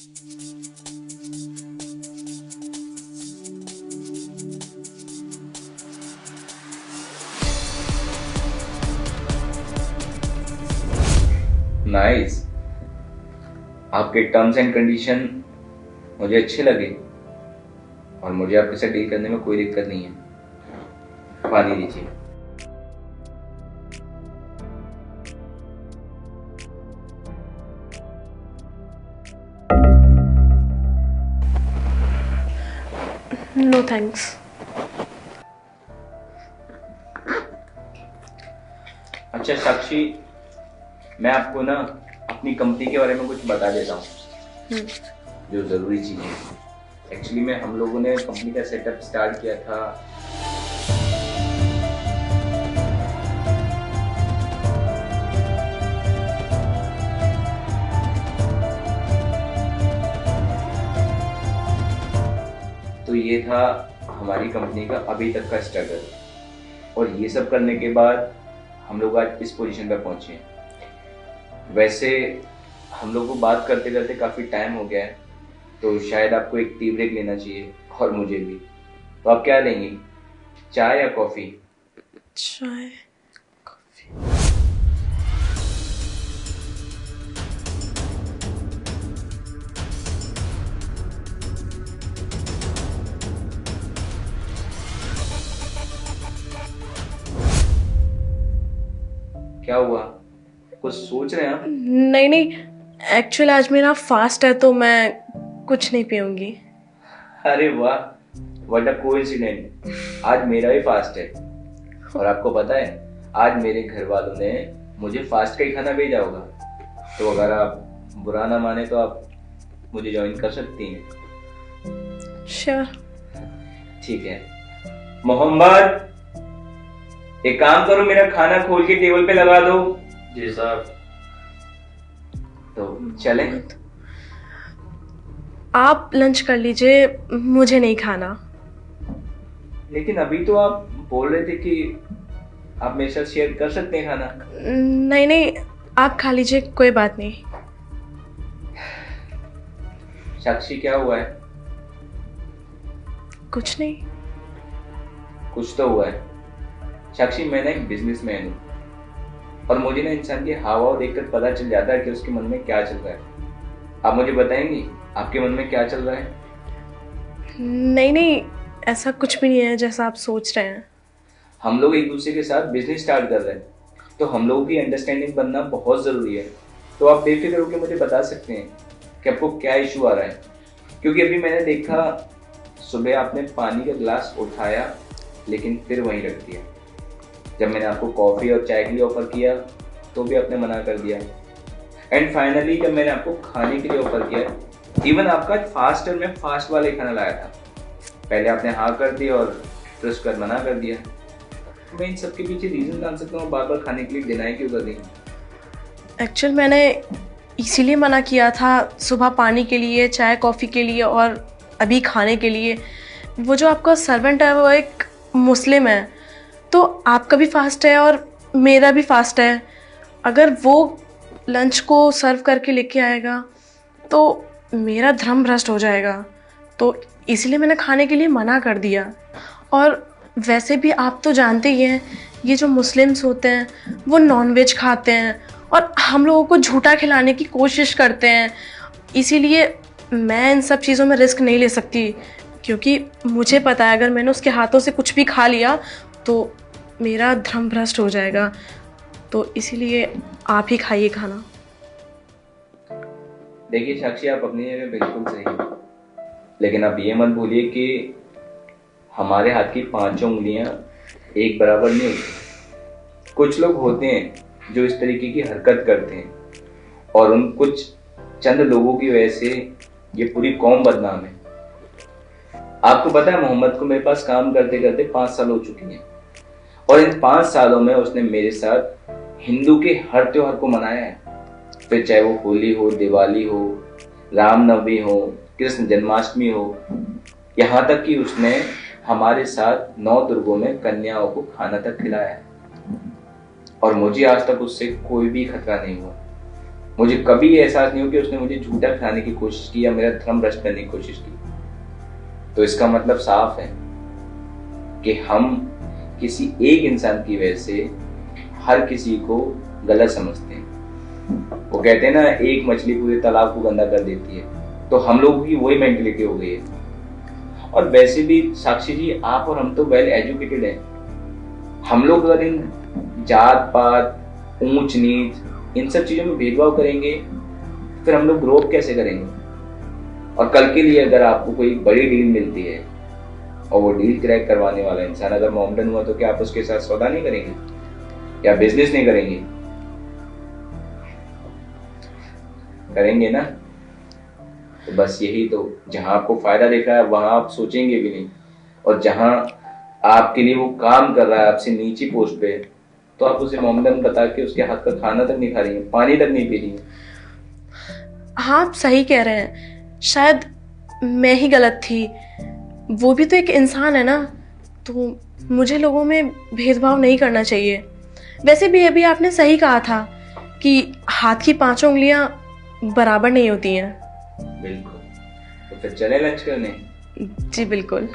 Nice. आपके terms and condition मुझे अच्छे लगे और मुझे आपके साथ डील करने में कोई दिक्कत नहीं है। पानी दीजिए। No thanks. अच्छा साक्षी, मैं आपको ना अपनी कंपनी के बारे में कुछ बता देता हूँ जो ज़रूरी चीज़ है। एक्चुअली में हम लोगों ने कंपनी का सेटअप स्टार्ट किया था। तो ये था हमारी कंपनी का अभी तक का स्ट्रगल, और ये सब करने के बाद हम लोग आज इस पोजीशन पर पहुंचे हैं। वैसे हम लोग को बात करते करते काफ़ी टाइम हो गया है, तो शायद आपको एक टी ब्रेक लेना चाहिए और मुझे भी। तो आप क्या लेंगी, चाय या कॉफ़ी? चाय। क्या हुआ, कुछ सोच रहे हैं आप? नहीं नहीं, एक्चुअली आज मेरा फास्ट है तो मैं कुछ नहीं पीऊंगी। अरे वाह, व्हाट अ कोइंसिडेंट। आज मेरा भी फास्ट है, और आपको पता है आज मेरे घर वालों ने मुझे फास्ट का ही खाना भेजा होगा। तो अगर आप बुरा ना माने तो आप मुझे ज्वाइन कर सकती हैं। श्योर। ठीक है। मोहम्मद, एक काम करो, मेरा खाना खोल के टेबल पे लगा दो। जी साहब। तो चलें? आप लंच कर लीजिए, मुझे नहीं खाना। लेकिन अभी तो आप बोल रहे थे कि आप मेरे साथ शेयर कर सकते हैं खाना। नहीं नहीं, आप खा लीजिए, कोई बात नहीं। साक्षी, क्या हुआ है? कुछ नहीं। कुछ तो हुआ है। साक्षी, मैं ना एक बिजनेसमैन हूँ, और मुझे ना इंसान के हाव भाव देखकर पता चल जाता है कि उसके मन में क्या चल रहा है। आप मुझे बताएंगी आपके मन में क्या चल रहा है? नहीं नहीं, ऐसा कुछ भी नहीं है जैसा आप सोच रहे हैं। हम लोग एक दूसरे के साथ बिजनेस स्टार्ट कर रहे हैं, तो हम लोगों की अंडरस्टैंडिंग बनना बहुत ज़रूरी है। तो आप बेफिक्र होकर मुझे बता सकते हैं कि आपको क्या इशू आ रहा है। क्योंकि अभी मैंने देखा, सुबह आपने पानी का गिलास उठाया लेकिन फिर वहीं रख दिया। जब मैंने आपको कॉफ़ी और चाय के लिए ऑफ़र किया तो भी आपने मना कर दिया। एंड फाइनली जब मैंने आपको खाने के लिए ऑफ़र किया, इवन आपका फास्ट और मैं फास्ट वाले खाना लाया था, पहले आपने हाँ कर दिया और फिर उसके बाद मना कर दिया। मैं इन सब के पीछे रीज़न जान सकता हूँ बार बार खाने के लिए डिनाई क्यों कर रही हैं? एक्चुअल मैंने इसीलिए मना किया था, सुबह पानी के लिए, चाय कॉफ़ी के लिए और अभी खाने के लिए। वो जो आपका सर्वेंट है वो एक मुस्लिम है, तो आपका भी फास्ट है और मेरा भी फास्ट है। अगर वो लंच को सर्व करके लेके आएगा तो मेरा धर्म भ्रष्ट हो जाएगा, तो इसलिए मैंने खाने के लिए मना कर दिया। और वैसे भी आप तो जानते ही हैं, ये जो मुस्लिम्स होते हैं वो नॉनवेज खाते हैं और हम लोगों को झूठा खिलाने की कोशिश करते हैं। इसीलिए मैं इन सब चीज़ों में रिस्क नहीं ले सकती, क्योंकि मुझे पता है अगर मैंने उसके हाथों से कुछ भी खा लिया तो मेरा धर्म भ्रष्ट हो जाएगा। तो इसीलिए आप ही खाइए खाना। देखिए साक्षी, आप अपनी जगह बिल्कुल सही हैं, लेकिन आप ये मत भूलिए कि हमारे हाथ की पांचों उंगलियां एक बराबर नहीं होती। कुछ लोग होते हैं जो इस तरीके की हरकत करते हैं, और उन कुछ चंद लोगों की वजह से ये पूरी कौम बदनाम है। आपको पता है, मोहम्मद को मेरे पास काम करते करते 5 साल हो चुके हैं, और इन 5 सालों में उसने मेरे साथ हिंदू के हर त्योहार को मनाया है। फिर चाहे वो होली हो, दिवाली हो, रामनवमी हो, कृष्ण जन्माष्टमी हो, यहाँ तक कि उसने हमारे साथ 9 दुर्गों में कन्याओं को खाना तक खिलाया है। और मुझे आज तक उससे कोई भी खतरा नहीं हुआ। मुझे कभी ये एहसास नहीं हो कि उसने मुझे झूठा खिलाने की कोशिश की या मेरा धर्म भ्रष्ट करने की कोशिश की। तो इसका मतलब साफ है कि हम किसी एक इंसान की वजह से हर किसी को गलत समझते हैं। वो कहते हैं ना, एक मछली पूरे तालाब को गंदा कर देती है, तो हम लोग की वही मेंटेलिटी हो गई है। और वैसे भी साक्षी जी, आप और हम तो वेल एजुकेटेड हैं। हम लोग अगर इन जात पात, ऊंच नीच, इन सब चीजों में भेदभाव करेंगे, फिर हम लोग ग्रो अप कैसे करेंगे? और कल के लिए अगर आपको कोई बड़ी डील मिलती है और वो डील क्रैक करवाने वाला इंसान अगर मोमडन हुआ, तो क्या आप उसके साथ सौदा नहीं करेंगे या बिजनेस नहीं करेंगे? करेंगे ना। तो बस यही तो, जहां आपको फायदा दिख रहा है वहां आप सोचेंगे भी नहीं, और जहां आपके लिए वो काम कर रहा है आपसे नीची पोस्ट पे, तो आप उसे मोमडन बता के उसके हाथ का खाना तक नहीं खा रही है, पानी तक नहीं पी रही है। हाँ, आप सही कह रहे हैं। शायद मैं ही गलत थी। वो भी तो एक इंसान है ना, तो मुझे लोगों में भेदभाव नहीं करना चाहिए। वैसे भी अभी आपने सही कहा था कि हाथ की 5 उंगलियां बराबर नहीं होती हैं। बिल्कुल। तो फिर चले लंच करने? जी बिल्कुल।